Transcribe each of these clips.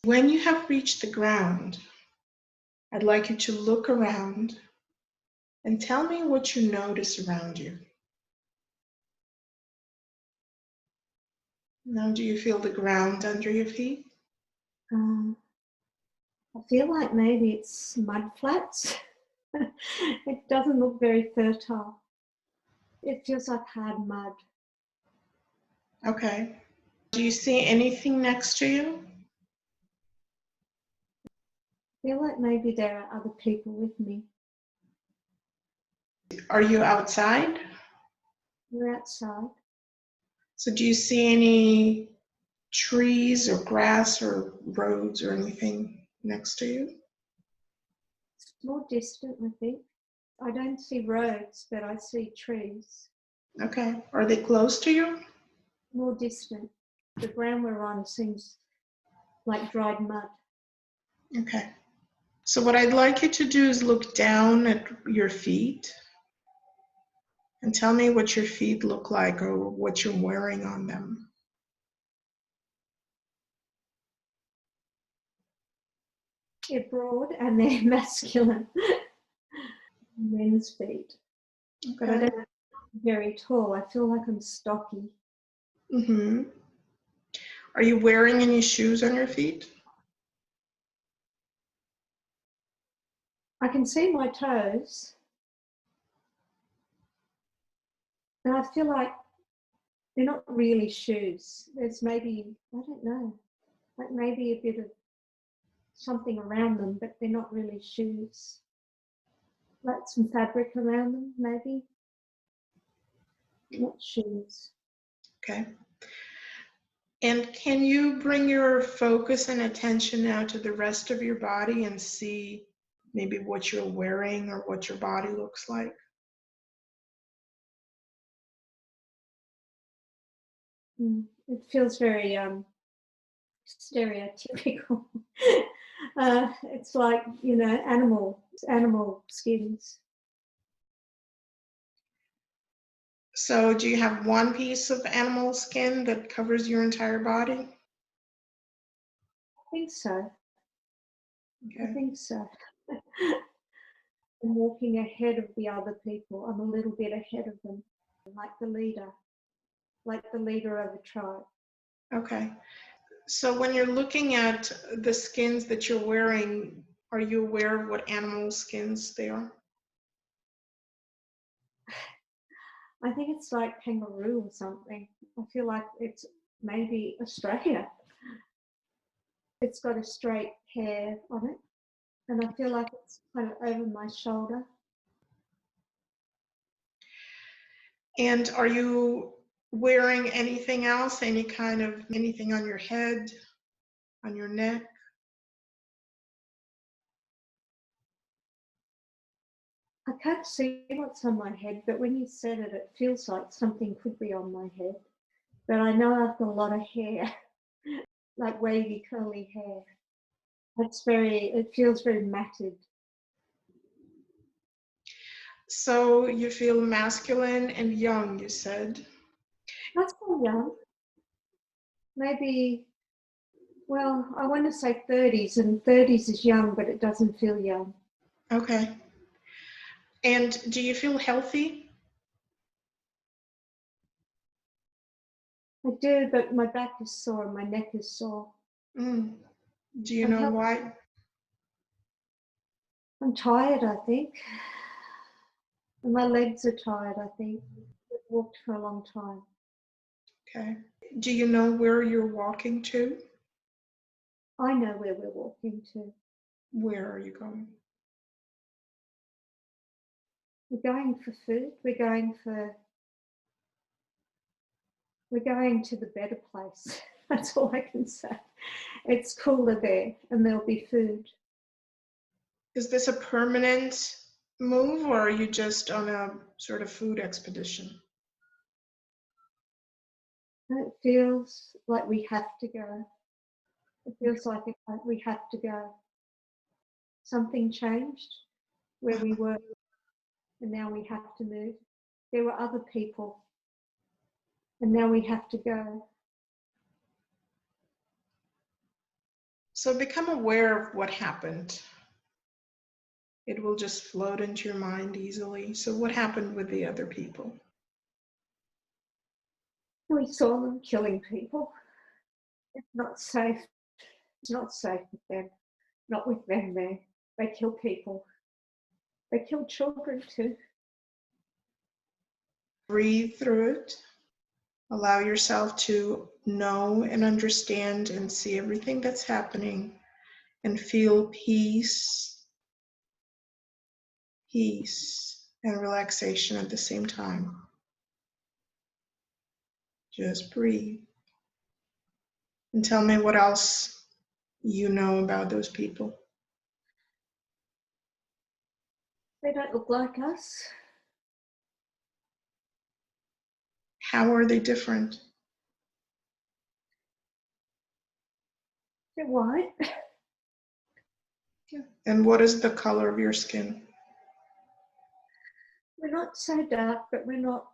When you have reached the ground, I'd like you to look around and tell me what you notice around you. Now, do you feel the ground under your feet? I feel like maybe it's mud flats. It doesn't look very fertile. It feels like hard mud. Okay. Do you see anything next to you? I feel like maybe there are other people with me. Are you outside? We're outside. So do you see any trees or grass or roads or anything next to you? It's more distant, I think. I don't see roads, but I see trees. Okay. Are they close to you? More distant. The ground we're on seems like dried mud. Okay. So what I'd like you to do is look down at your feet and tell me what your feet look like or what you're wearing on them. They're broad and they're masculine. Men's feet. Okay. But I don't feel very tall. I feel like I'm stocky. Mm-hmm. Are you wearing any shoes on your feet? I can see my toes. And I feel like they're not really shoes. There's maybe, I don't know, like maybe a bit of something around them, but they're not really shoes. Like some fabric around them, maybe. Not shoes. Okay. And can you bring your focus and attention now to the rest of your body and see maybe what you're wearing or what your body looks like? It feels very stereotypical. It's like, you know, animal skins. So do you have one piece of animal skin that covers your entire body? I think so. Okay. I think so. I'm walking ahead of the other people. I'm a little bit ahead of them, like the leader of a tribe. Okay. So when you're looking at the skins that you're wearing, are you aware of what animal skins they are? I think it's like kangaroo or something. I feel like it's maybe Australia. It's got a straight hair on it, and I feel like it's kind of over my shoulder. And are you wearing anything else? Anything on your head, on your neck? I can't see what's on my head, but when you said it, it feels like something could be on my head. But I know I've got a lot of hair, like wavy, curly hair. It feels very matted. So you feel masculine and young, you said. Not so young. Maybe, well, I want to say 30s, and 30s is young, but it doesn't feel young. Okay. And do you feel healthy? I do, but my back is sore and my neck is sore. Do you know why? I'm tired, I think. And my legs are tired, I think. I've walked for a long time. Okay. Do you know where you're walking to? I know where we're walking to. Where are you going? We're going for food. We're going to the better place. That's all I can say. It's cooler there and there'll be food. Is this a permanent move or are you just on a sort of food expedition? And it feels like we have to go. It feels like we have to go. Something changed where we were and now we have to move. There were other people and now we have to go. So become aware of what happened. It will just float into your mind easily. So what happened with the other people? We saw them killing people. It's not safe. It's not safe with them. Not with them there. They kill people. They kill children too. Breathe through it. Allow yourself to know and understand and see everything that's happening and feel peace, and relaxation at the same time. Just breathe. And tell me what else you know about those people. They don't look like us. How are they different? They're white. And what is the color of your skin? We're not so dark, but we're not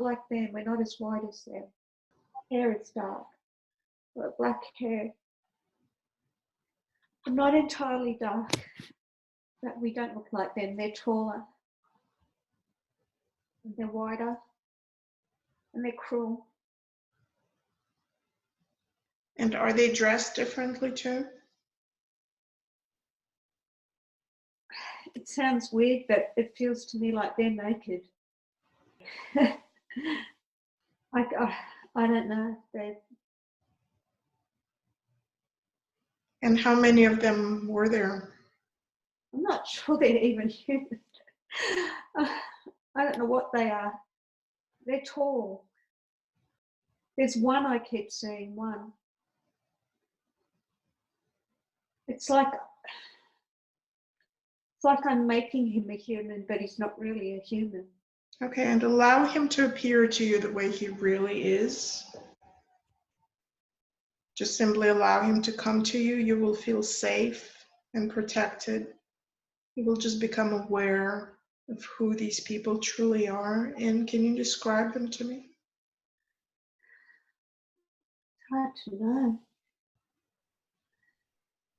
like them. We're not as white as them. Hair is dark. We've got black hair. I'm not entirely dark, but we don't look like them. They're taller. And they're wider. And they're cruel. And are they dressed differently too? It sounds weird, but it feels to me like they're naked. I don't know. And how many of them were there? I'm not sure they're even human. I don't know what they are. They're tall. There's one I keep seeing, one. It's like I'm making him a human, but he's not really a human. Okay, and allow him to appear to you the way he really is. Just simply allow him to come to you. You will feel safe and protected. You will just become aware of who these people truly are. And can you describe them to me? It's hard to know.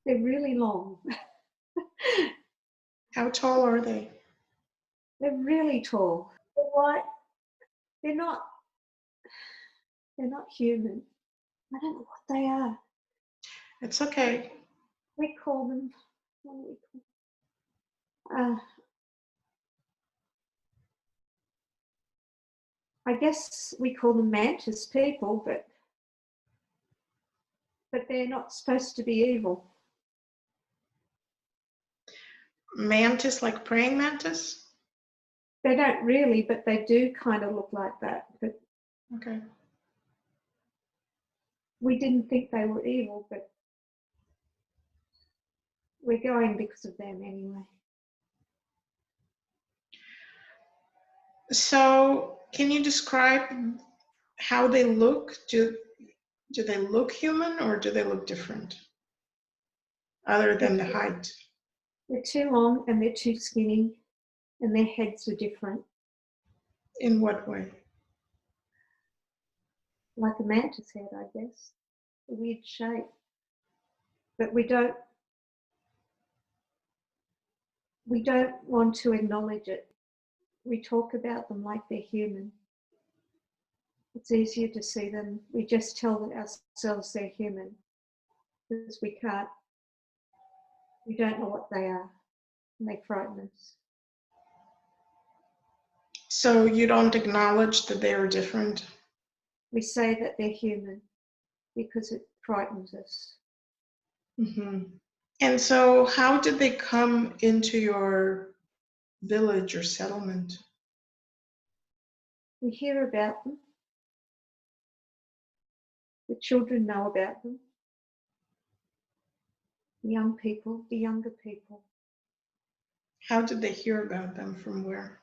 They're really long. How tall are they? They're really tall. They're white. They're not human. I don't know what they are. It's okay. We call them, what do we call I guess we call them mantis people, but they're not supposed to be evil. Mantis, like praying mantis? They don't really, but they do kind of look like that. But Okay. we didn't think they were evil, but we're going because of them anyway. So can you describe how they look? Do they look human or do they look different? Other than the height? They're too long and they're too skinny and their heads are different. In what way? Like a mantis head, I guess. A weird shape. But we don't want to acknowledge it. We talk about them like they're human. It's easier to see them. We just tell ourselves they're human because we can't. We don't know what they are and they frighten us. So you don't acknowledge that they are different? We say that they're human because it frightens us. Mm-hmm. And so how did they come into your village or settlement? We hear about them. The children know about them. The young people, the younger people. How did they hear about them? From where?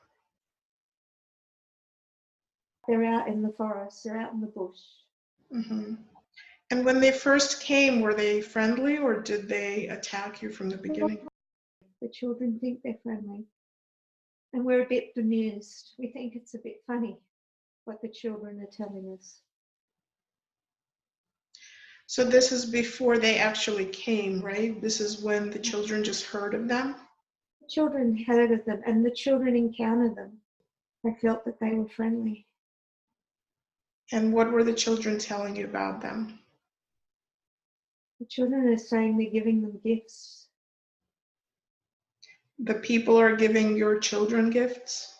They're out in the forest, they're out in the bush. Mm-hmm. And when they first came, were they friendly or did they attack you from the beginning? The children think they're friendly. And we're a bit bemused. We think it's a bit funny what the children are telling us. So this is before they actually came, right? This is when the children just heard of them? The children heard of them and the children encountered them. They felt that they were friendly. And what were the children telling you about them? The children are saying they're giving them gifts. The people are giving your children gifts?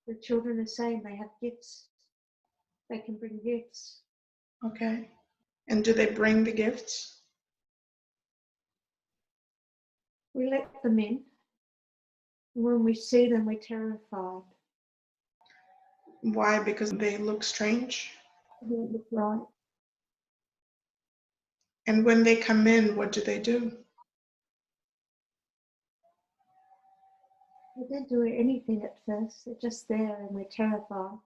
The children are saying they have gifts. They can bring gifts. Okay. And do they bring the gifts? We let them in. When we see them, we're terrified. Why? Because they look strange? They don't look right. And when they come in, what do they do? They don't do anything at first. They're just there and we're terrified.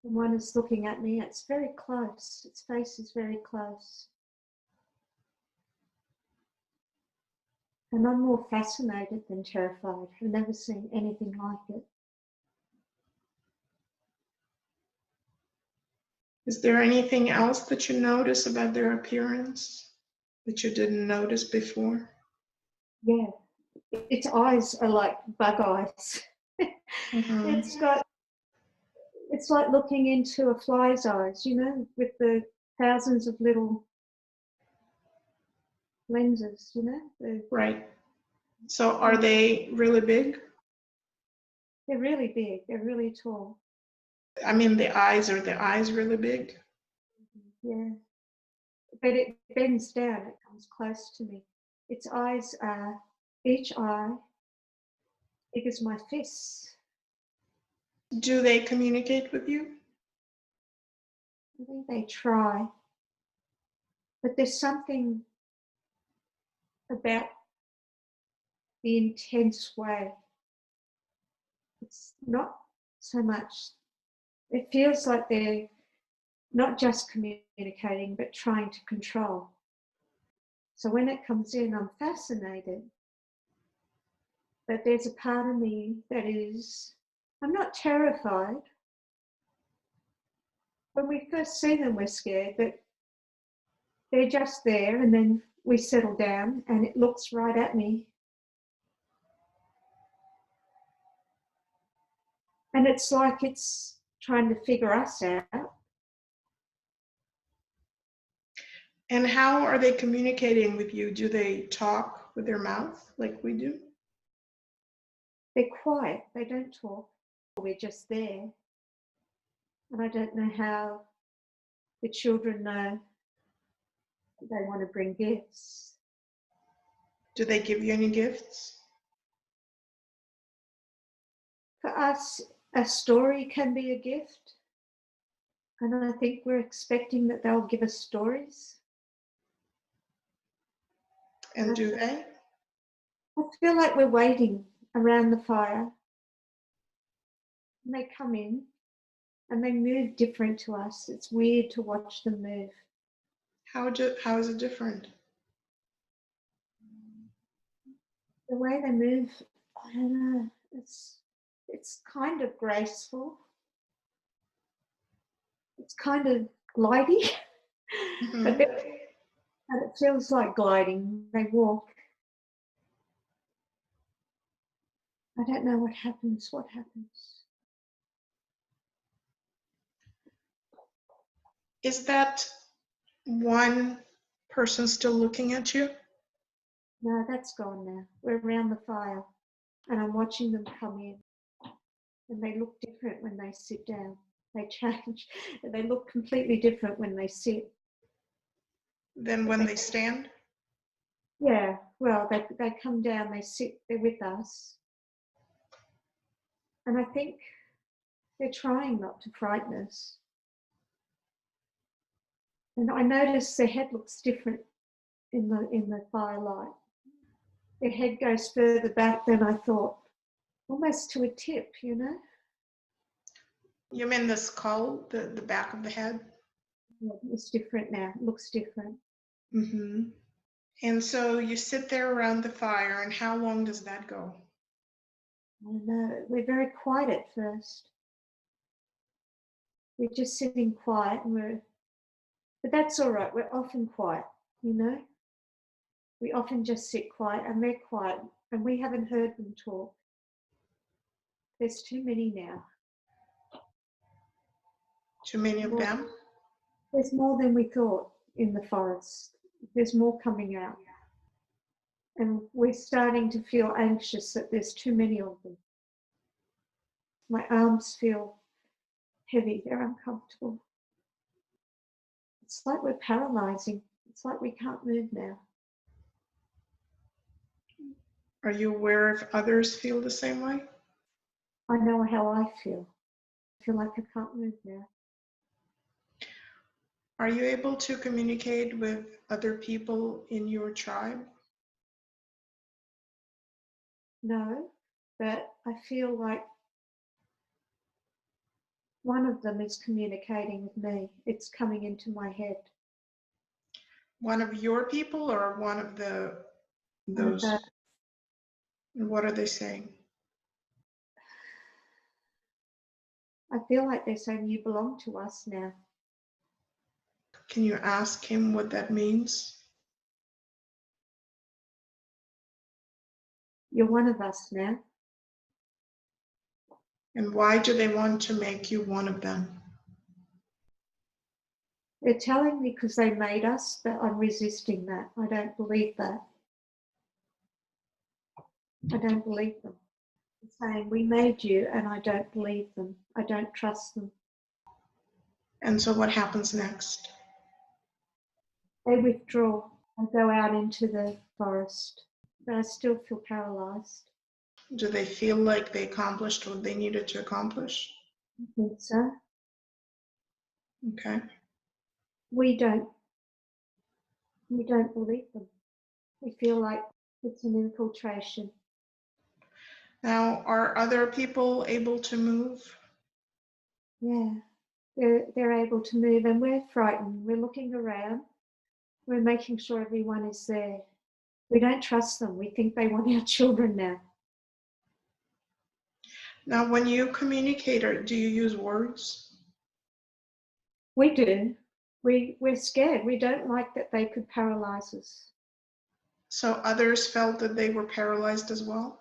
And one is looking at me. It's very close. Its face is very close. And I'm more fascinated than terrified. I've never seen anything like it. Is there anything else that you notice about their appearance that you didn't notice before? Yeah. Its eyes are like bug eyes. Mm-hmm. It's like looking into a fly's eyes, you know, with the thousands of little lenses, you know. Right. So are they really big? They're really big. They're really tall. I mean, are the eyes really big? Yeah. But it bends down. It comes close to me. Its eyes are, each eye, big as my fists. Do they communicate with you? I think they try. But there's something about the intense way. It's not so much, it feels like they're not just communicating, but trying to control. So when it comes in, I'm fascinated. But there's a part of me that is, I'm not terrified. When we first see them, we're scared, but they're just there, and then we settle down and it looks right at me. And it's like it's trying to figure us out. And how are they communicating with you? Do they talk with their mouth like we do? They're quiet, they don't talk. We're just there. And I don't know how the children know they want to bring gifts. Do they give you any gifts? For us, a story can be a gift. And I think we're expecting that they'll give us stories. And do they? I feel like we're waiting around the fire. And they come in and they move different to us. It's weird to watch them move. How is it different? The way they move, I don't know, it's kind of graceful. It's kind of glidey, Mm-hmm. but it feels like gliding. They walk. I don't know what happens. What happens? Is that one person still looking at you? No, that's gone now. We're around the fire and I'm watching them come in. And they look different when they sit down. They change. They look completely different when they sit. Then when they stand? Yeah, well, they come down, they sit, they're with us. And I think they're trying not to frighten us. And I notice their head looks different in the firelight. Their head goes further back than I thought, almost to a tip, you know? You mean the skull, the back of the head? Yeah, it's different now. It looks different. Mm-hmm. And so you sit there around the fire, and how long does that go? I don't know. We're very quiet at first. we're just sitting quiet, but that's all right. We're often quiet, you know. We often just sit quiet and they're quiet and we haven't heard them talk. There's too many now. Too many of them? There's more than we thought in the forest. There's more coming out. And we're starting to feel anxious that there's too many of them. My arms feel heavy, they're uncomfortable. It's like we're paralyzing. It's like we can't move now. Are you aware if others feel the same way? I know how I feel. I feel like I can't move now. Are you able to communicate with other people in your tribe? No, but I feel like one of them is communicating with me. It's coming into my head. One of your people or one of those? And what are they saying? I feel like they're saying you belong to us now. Can you ask him what that means? You're one of us now. And why do they want to make you one of them? They're telling me because they made us, but I'm resisting that. I don't believe that. I don't believe them. They're saying we made you and I don't believe them. I don't trust them. And so what happens next? They withdraw. I go out into the forest, but I still feel paralyzed. Do they feel like they accomplished what they needed to accomplish? I think so. Okay. We don't believe them. We feel like it's an infiltration. Now, are other people able to move? Yeah, they're able to move and we're frightened. We're looking around. We're making sure everyone is there. We don't trust them. We think they want our children now. Now, when you communicate, do you use words? We do. We're scared. We don't like that they could paralyze us. So others felt that they were paralyzed as well?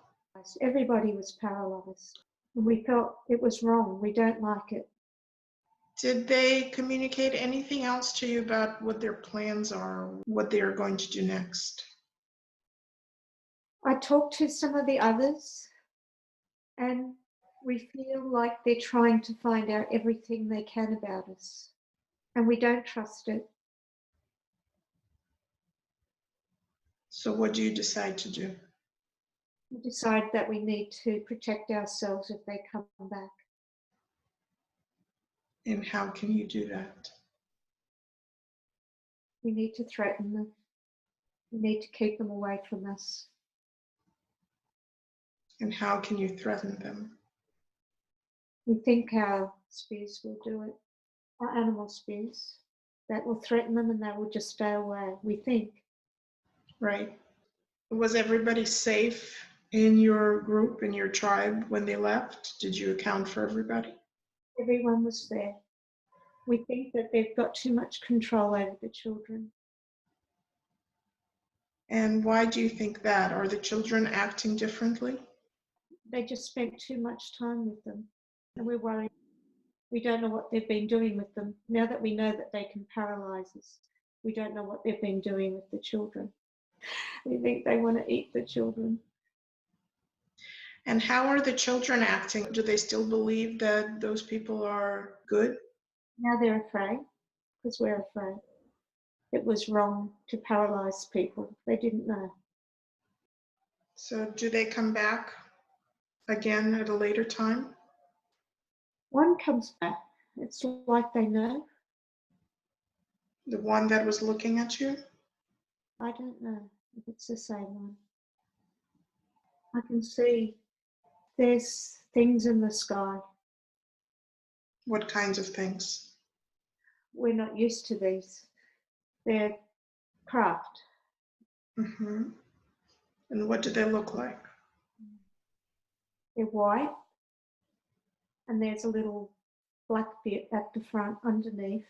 Everybody was paralyzed. And we felt it was wrong. We don't like it. Did they communicate anything else to you about what their plans are, what they are going to do next? I talked to some of the others and we feel like they're trying to find out everything they can about us. And we don't trust it. So what do you decide to do? We decide that we need to protect ourselves if they come back. And how can you do that? We need to threaten them. We need to keep them away from us. And how can you threaten them? We think our spears will do it, our animal spears. That will threaten them and they will just stay away, we think. Right. Was everybody safe in your group, in your tribe when they left? Did you account for everybody? Everyone was there. We think that they've got too much control over the children. And why do you think that? Are the children acting differently? They just spent too much time with them and we're worried. We don't know what they've been doing with them. Now that we know that they can paralyze us, we don't know what they've been doing with the children. We think they want to eat the children. And how are the children acting? Do they still believe that those people are good? Now they're afraid because we're afraid. It was wrong to paralyze people. They didn't know. So do they come back again at a later time? One comes back. It's like they know. The one that was looking at you? I don't know if it's the same one. I can see there's things in the sky. What kinds of things? We're not used to these. They're craft. Mm-hmm. And what do they look like? They're white. And there's a little black bit at the front underneath.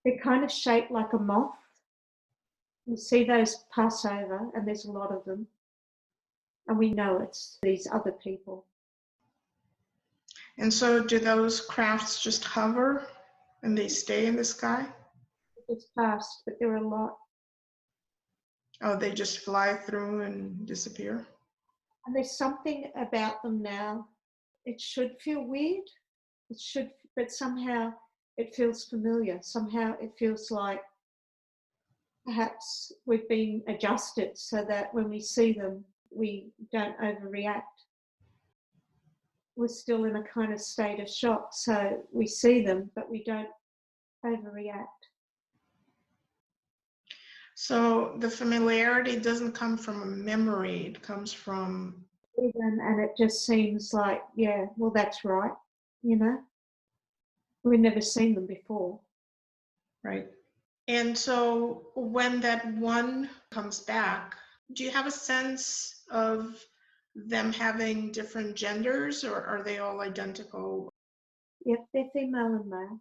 They're kind of shaped like a moth. You see those pass over, and there's a lot of them. And we know it's these other people. And so do those crafts just hover and they stay in the sky? It's past, but there are a lot. Oh, they just fly through and disappear? And there's something about them now. It should feel weird. It should, but somehow it feels familiar. Somehow it feels like perhaps we've been adjusted so that when we see them, we don't overreact. We're still in a kind of state of shock, so we see them, but we don't overreact. So the familiarity doesn't come from a memory, it comes from... And it just seems like, yeah, well, that's right, you know? We've never seen them before. Right. And so when that one comes back, do you have a sense of them having different genders, or are they all identical? Yep, they're female and male.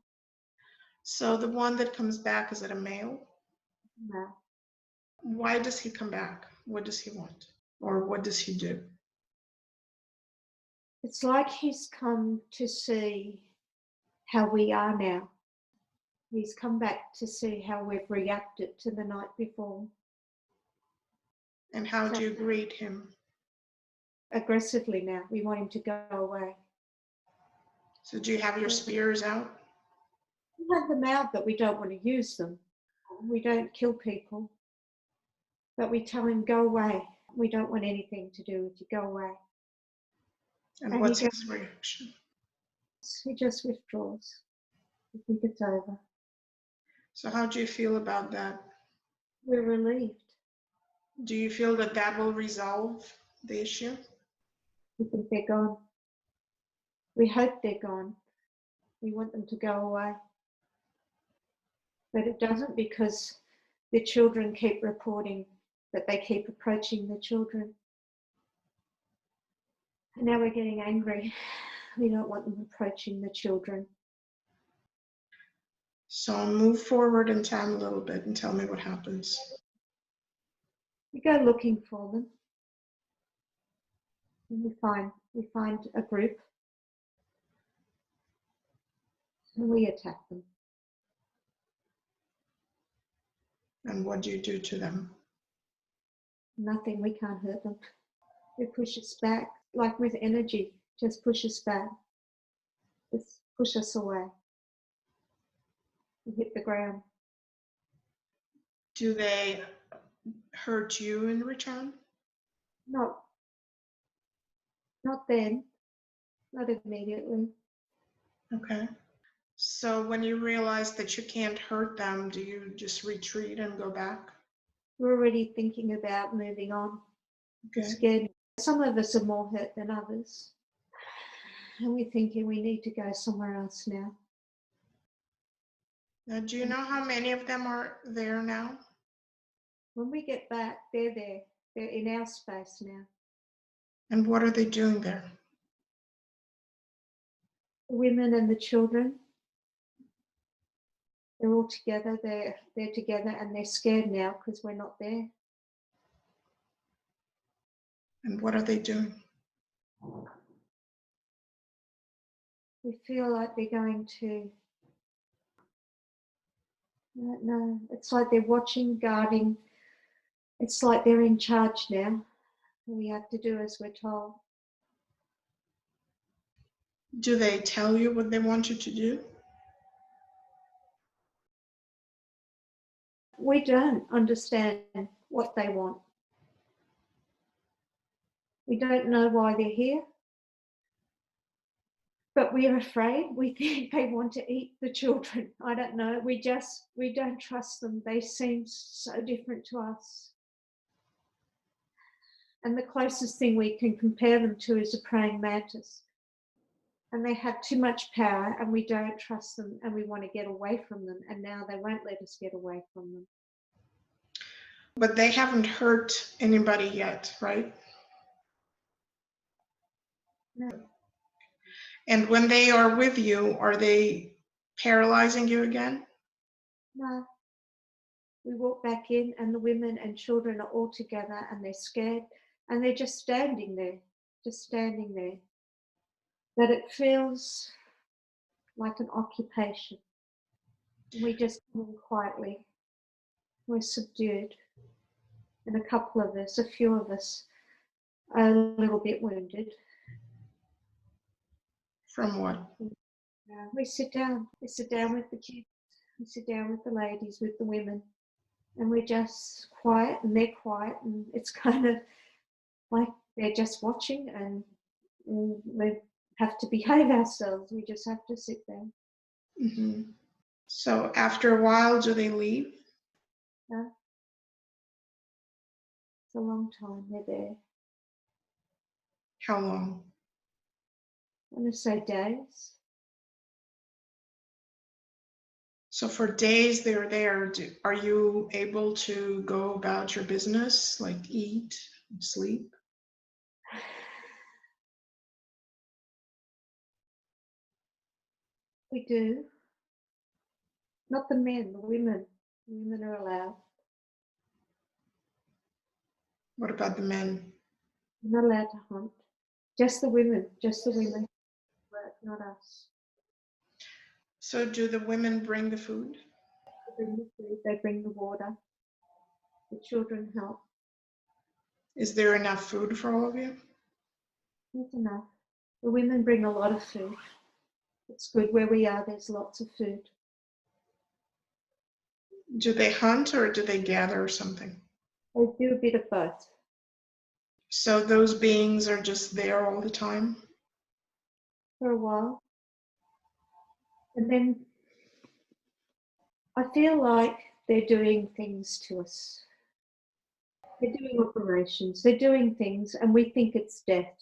So the one that comes back, is it a male? No. Why does he come back? What does he want? Or what does he do? It's like he's come to see how we are now. He's come back to see how we've reacted to the night before. And how do you greet him? Aggressively now. We want him to go away. So do you have your spears out? We have them out, but we don't want to use them. We don't kill people. But we tell him, go away. We don't want anything to do with you. Go away. And what's his reaction? He just withdraws. I think it's over. So how do you feel about that? We're relieved. Do you feel that that will resolve the issue? We think they're gone. We hope they're gone. We want them to go away. But it doesn't, because the children keep reporting that they keep approaching the children. And now we're getting angry. We don't want them approaching the children. So move forward in time a little bit and tell me what happens. We go looking for them. And we find a group. And we attack them. And what do you do to them? Nothing, we can't hurt them. They push us back, like with energy, just push us back. Just push us away. We hit the ground. Do they hurt you in return? Not then, not immediately. Okay. So when you realize that you can't hurt them, do you just retreat and go back? We're already thinking about moving on. Okay. Scared. Some of us are more hurt than others. And we're thinking we need to go somewhere else now. Now, do you know how many of them are there now? When we get back, they're there. They're in our space now. And what are they doing there? The women and the children, they're all together. They're together, and they're scared now because we're not there. And what are they doing? We feel like they're going to, I don't know, it's like they're watching, guarding. It's like they're in charge now. We have to do as we're told. Do they tell you what they want you to do? We don't understand what they want. We don't know why they're here. But we're afraid. We think they want to eat the children. I don't know. We don't trust them. They seem so different to us. And the closest thing we can compare them to is a praying mantis. And they have too much power, and we don't trust them, and we want to get away from them. And now they won't let us get away from them. But they haven't hurt anybody yet, right? No. And when they are with you, are they paralyzing you again? No. We walk back in and the women and children are all together and they're scared and they're just standing there. That it feels like an occupation. We just come in quietly. We're subdued. And a few of us are a little bit wounded. From what? We sit down with the kids, we sit down with the ladies, with the women, and we're just quiet and they're quiet, and it's kind of like they're just watching, and we have to behave ourselves. We just have to sit there. Mm-hmm. So after a while, do they leave? No. It's a long time they're there. How long? I want to say days. So for days they're there, are you able to go about your business, like eat, sleep? We do. Not the men, the women. The women are allowed. What about the men? They're not allowed to hunt. Just the women. Work, not us. So do the women bring the food? They bring the food, they bring the water. The children help. Is there enough food for all of you? Not enough. The women bring a lot of food. It's good where we are, there's lots of food. Do they hunt or do they gather or something? They do a bit of both. So those beings are just there all the time? For a while. And then I feel like they're doing things to us. They're doing operations, they're doing things, and we think it's death.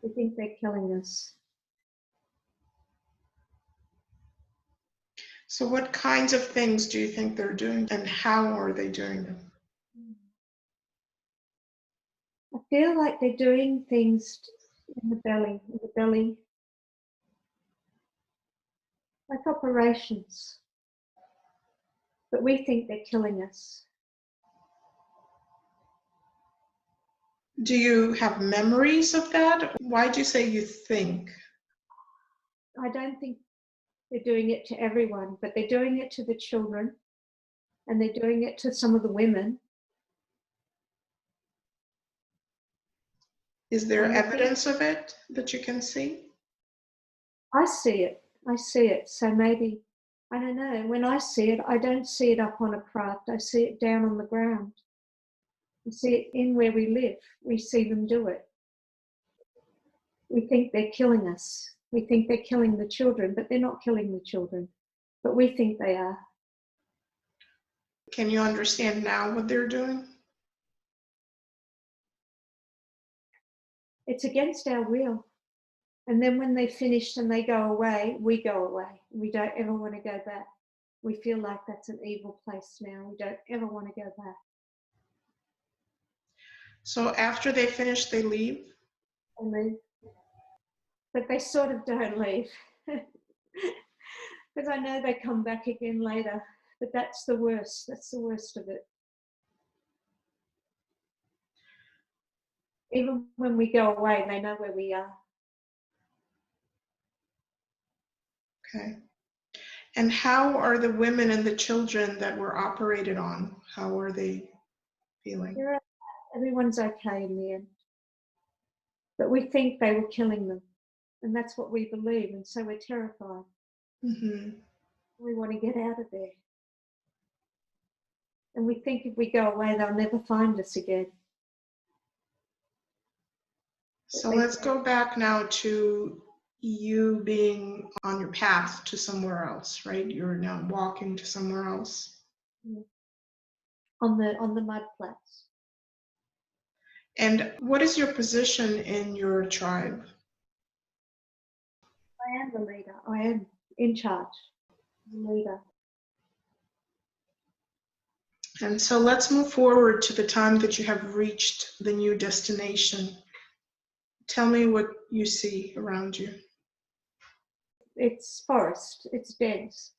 We think they're killing us. So what kinds of things do you think they're doing, and how are they doing them? I feel like they're doing things in the belly, like operations. But we think they're killing us. Do you have memories of that? Why do you say you think? I don't think they're doing it to everyone, but they're doing it to the children, and they're doing it to some of the women. Is there evidence of it that you can see? I see it. So maybe, I don't know, when I see it, I don't see it up on a craft. I see it down on the ground. I see it in where we live. We see them do it. We think they're killing us. We think they're killing the children, but they're not killing the children. But we think they are. Can you understand now what they're doing? It's against our will. And then when they finish and they go away, we go away. We don't ever want to go back. We feel like that's an evil place now. We don't ever want to go back. So after they finish, they leave? They leave. But they sort of don't leave. Because I know they come back again later. But that's the worst. That's the worst of it. Even when we go away, they know where we are. Okay. And how are the women and the children that were operated on? How are they feeling? Everyone's okay in the end. But we think they were killing them. And that's what we believe. And so we're terrified. Mm-hmm. We want to get out of there. And we think if we go away, they'll never find us again. So let's go back now to you being on your path to somewhere else, right? You're now walking to somewhere else. On the mud flats. And what is your position in your tribe? I am the leader. I am in charge. I'm the leader. And so let's move forward to the time that you have reached the new destination. Tell me what you see around you. It's forest, it's dense.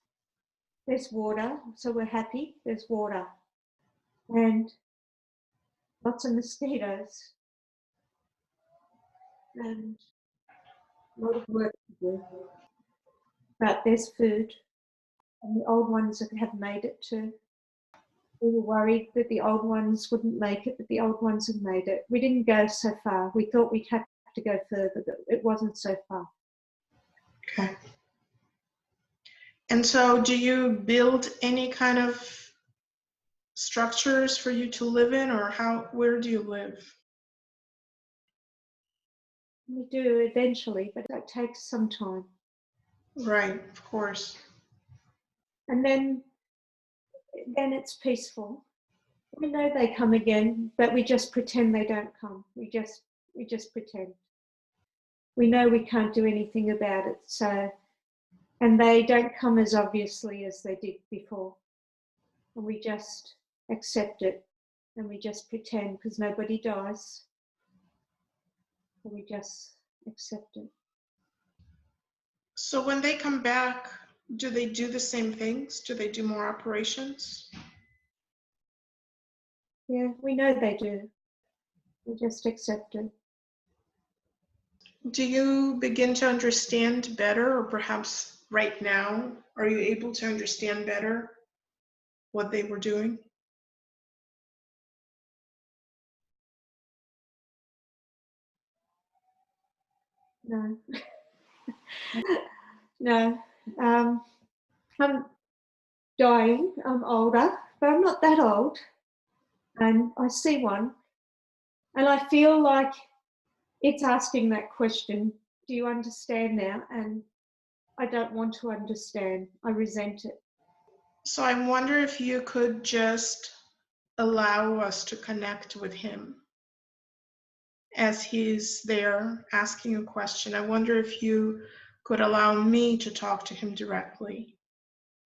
There's water, so we're happy, there's water. And lots of mosquitoes. And a lot of work to do. But there's food. And the old ones have made it too. We were worried that the old ones wouldn't make it, but the old ones have made it. We didn't go so far. We thought we'd have to go further, but it wasn't so far. Okay. And so do you build any kind of structures for you to live in, or where do you live? We do eventually, but that takes some time. Right, of course. And then it's peaceful. We know they come again, but we just pretend they don't come. We just pretend. We know we can't do anything about it, so, and they don't come as obviously as they did before. And we just accept it, and we just pretend, because nobody dies. And we just accept it. So when they come back, do they do the same things? Do they do more operations? Yeah, we know they do. We just accept it. Do you begin to understand better, or perhaps right now, are you able to understand better what they were doing? No. No. I'm dying. I'm older, but I'm not that old. And I see one, and I feel like it's asking that question, do you understand now? And I don't want to understand. I resent it. So I wonder if you could just allow us to connect with him as he's there asking a question. I wonder if you could allow me to talk to him directly,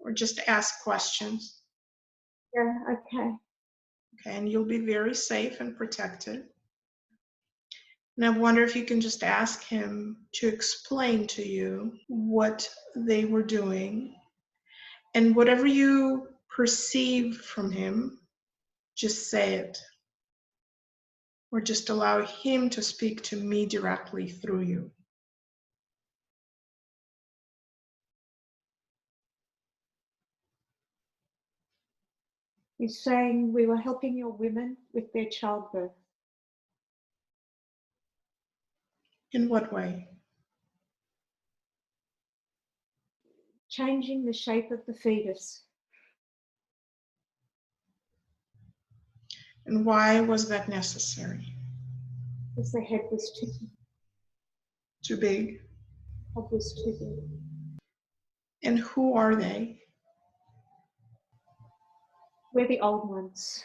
or just ask questions. Yeah, okay. Okay, and you'll be very safe and protected. And I wonder if you can just ask him to explain to you what they were doing, and whatever you perceive from him, just say it. Or just allow him to speak to me directly through you. He's saying we were helping your women with their childbirth. In what way? Changing the shape of the fetus. And why was that necessary? Because the head was Too big? too big. And who are they? We're the old ones.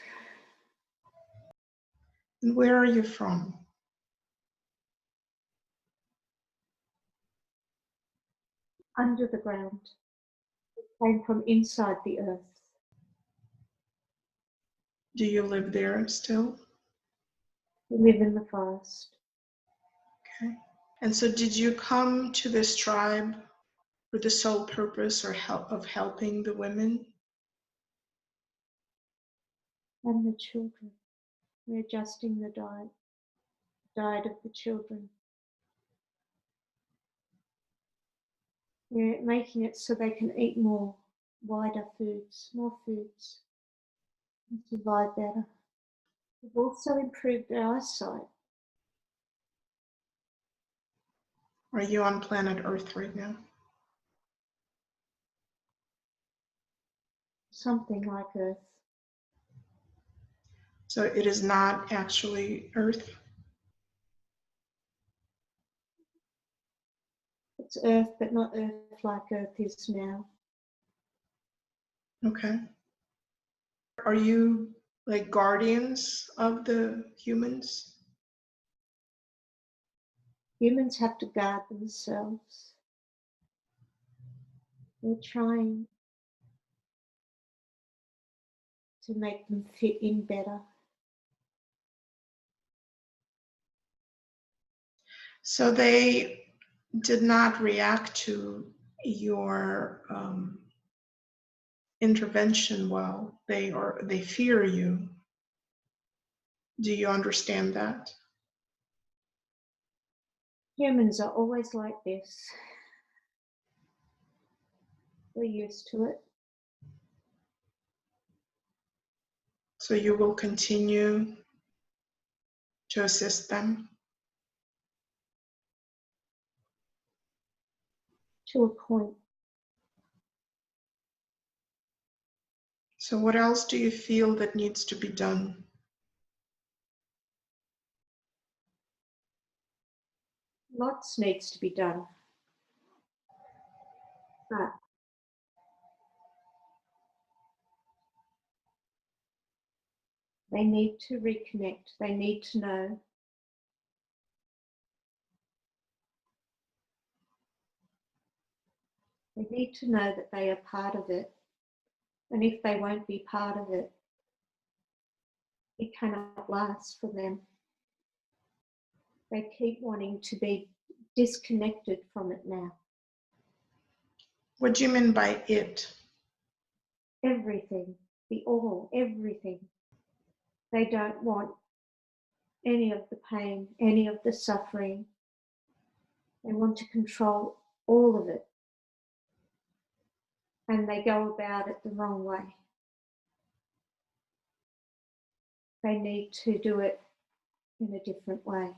And where are you from? Under the ground. It came from inside the earth. Do you live there still? We live in the forest. Okay. And so did you come to this tribe for the sole purpose of helping the women? And the children. We're adjusting the diet of the children. We're making it so they can eat more, wider foods, more foods, and survive better. We've also improved our eyesight. Are you on planet Earth right now? Something like Earth. So it is not actually Earth? It's Earth, but not Earth like Earth is now. Okay. Are you like guardians of the humans? Humans have to guard themselves. We're trying to make them fit in better. So they did not react to your intervention well. They fear you. Do you understand that? Humans are always like this. We're used to it. So you will continue to assist them? To a point. So what else do you feel that needs to be done? Lots needs to be done. But they need to reconnect. They need to know. They need to know that they are part of it. And if they won't be part of it, it cannot last for them. They keep wanting to be disconnected from it now. What do you mean by it? Everything, the all, everything. They don't want any of the pain, any of the suffering. They want to control all of it. And they go about it the wrong way. They need to do it in a different way.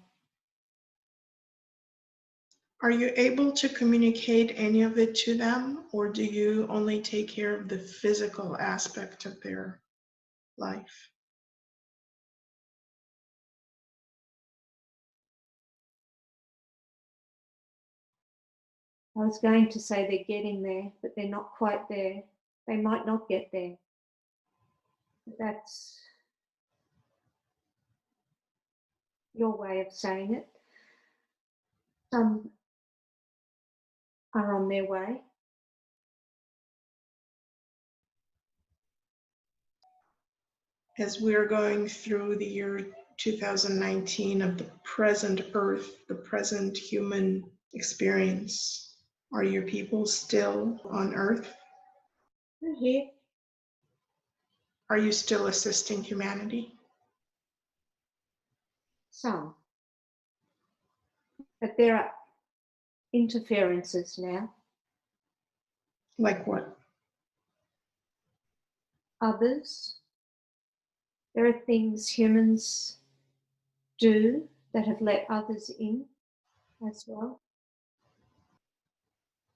Are you able to communicate any of it to them, or do you only take care of the physical aspect of their life? I was going to say they're getting there, but they're not quite there. They might not get there. But that's your way of saying it. Some are on their way. As we're going through the year 2019 of the present Earth, the present human experience, are your people still on Earth? They're here. Are you still assisting humanity? Some. But there are interferences now. Like what? Others. There are things humans do that have let others in as well.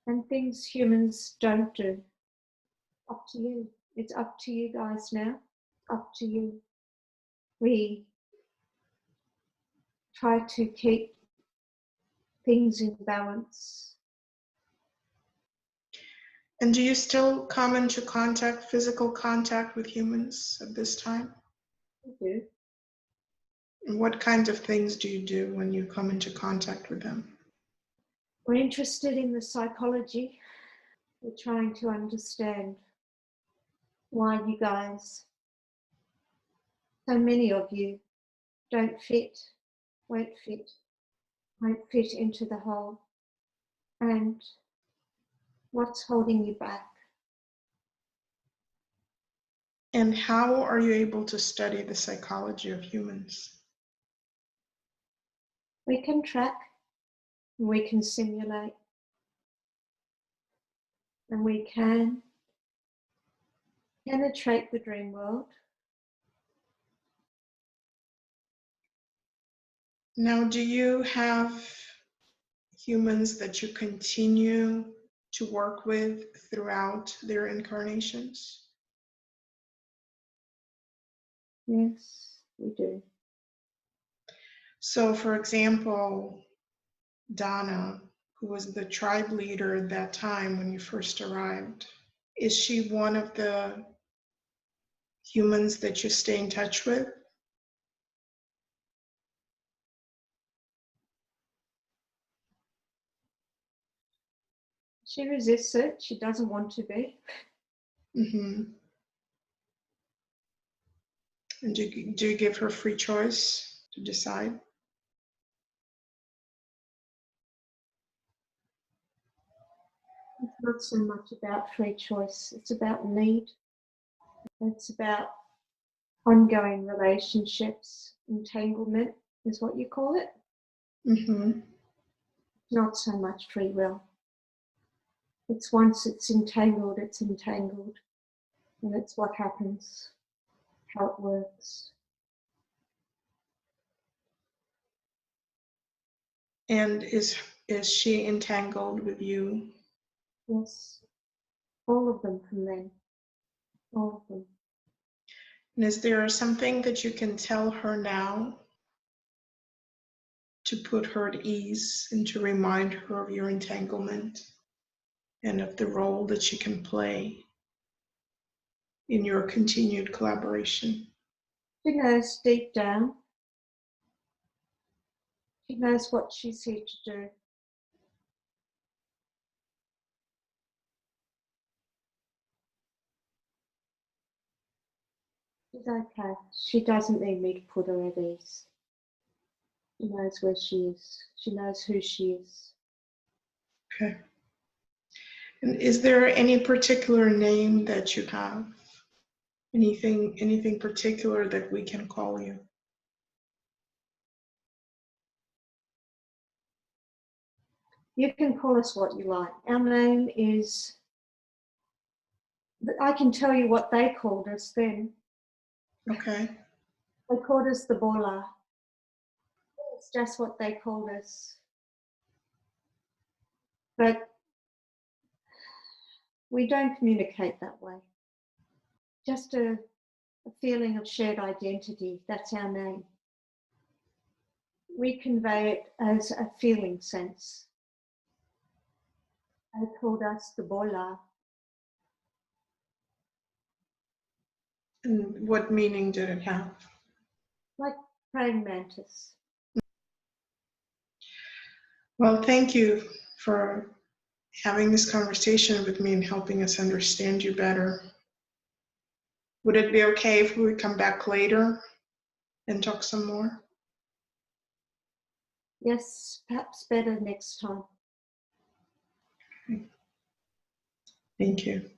And things humans don't do. Up to you. It's up to you guys now. Up to you. We try to keep things in balance. And do you still come into contact, physical contact with humans at this time? We do. And what kinds of things do you do when you come into contact with them? We're interested in the psychology. We're trying to understand why you guys, so many of you, don't fit, won't fit into the whole, and what's holding you back. And how are you able to study the psychology of humans? We can track, we can simulate, and we can penetrate the dream world. Now, do you have humans that you continue to work with throughout their incarnations? Yes, we do. So, for example, Donna, who was the tribe leader at that time when you first arrived, is she one of the humans that you stay in touch with? She resists it. She doesn't want to be. Mm-hmm. And do you give her free choice to decide? It's not so much about free choice, it's about need. It's about ongoing relationships. Entanglement is what you call it. Mm-hmm. Not so much free will. It's once it's entangled, and it's what happens, how it works. And is she entangled with you? Yes, all of them from then, all of them. And is there something that you can tell her now to put her at ease and to remind her of your entanglement and of the role that she can play in your continued collaboration? She knows deep down, she knows what she's here to do. She's okay. She doesn't need me to put her at ease. She knows where she is. She knows who she is. Okay. And is there any particular name that you have? Anything particular that we can call you? You can call us what you like. Our name is, I can tell you what they called us then. Okay. They called us the Bola. It's just what they called us. But we don't communicate that way. Just a feeling of shared identity. That's our name. We convey it as a feeling sense. They called us the Bola. And what meaning did it have? Like praying mantis. Well, thank you for having this conversation with me and helping us understand you better. Would it be okay if we come back later and talk some more? Yes, perhaps better next time. Thank you.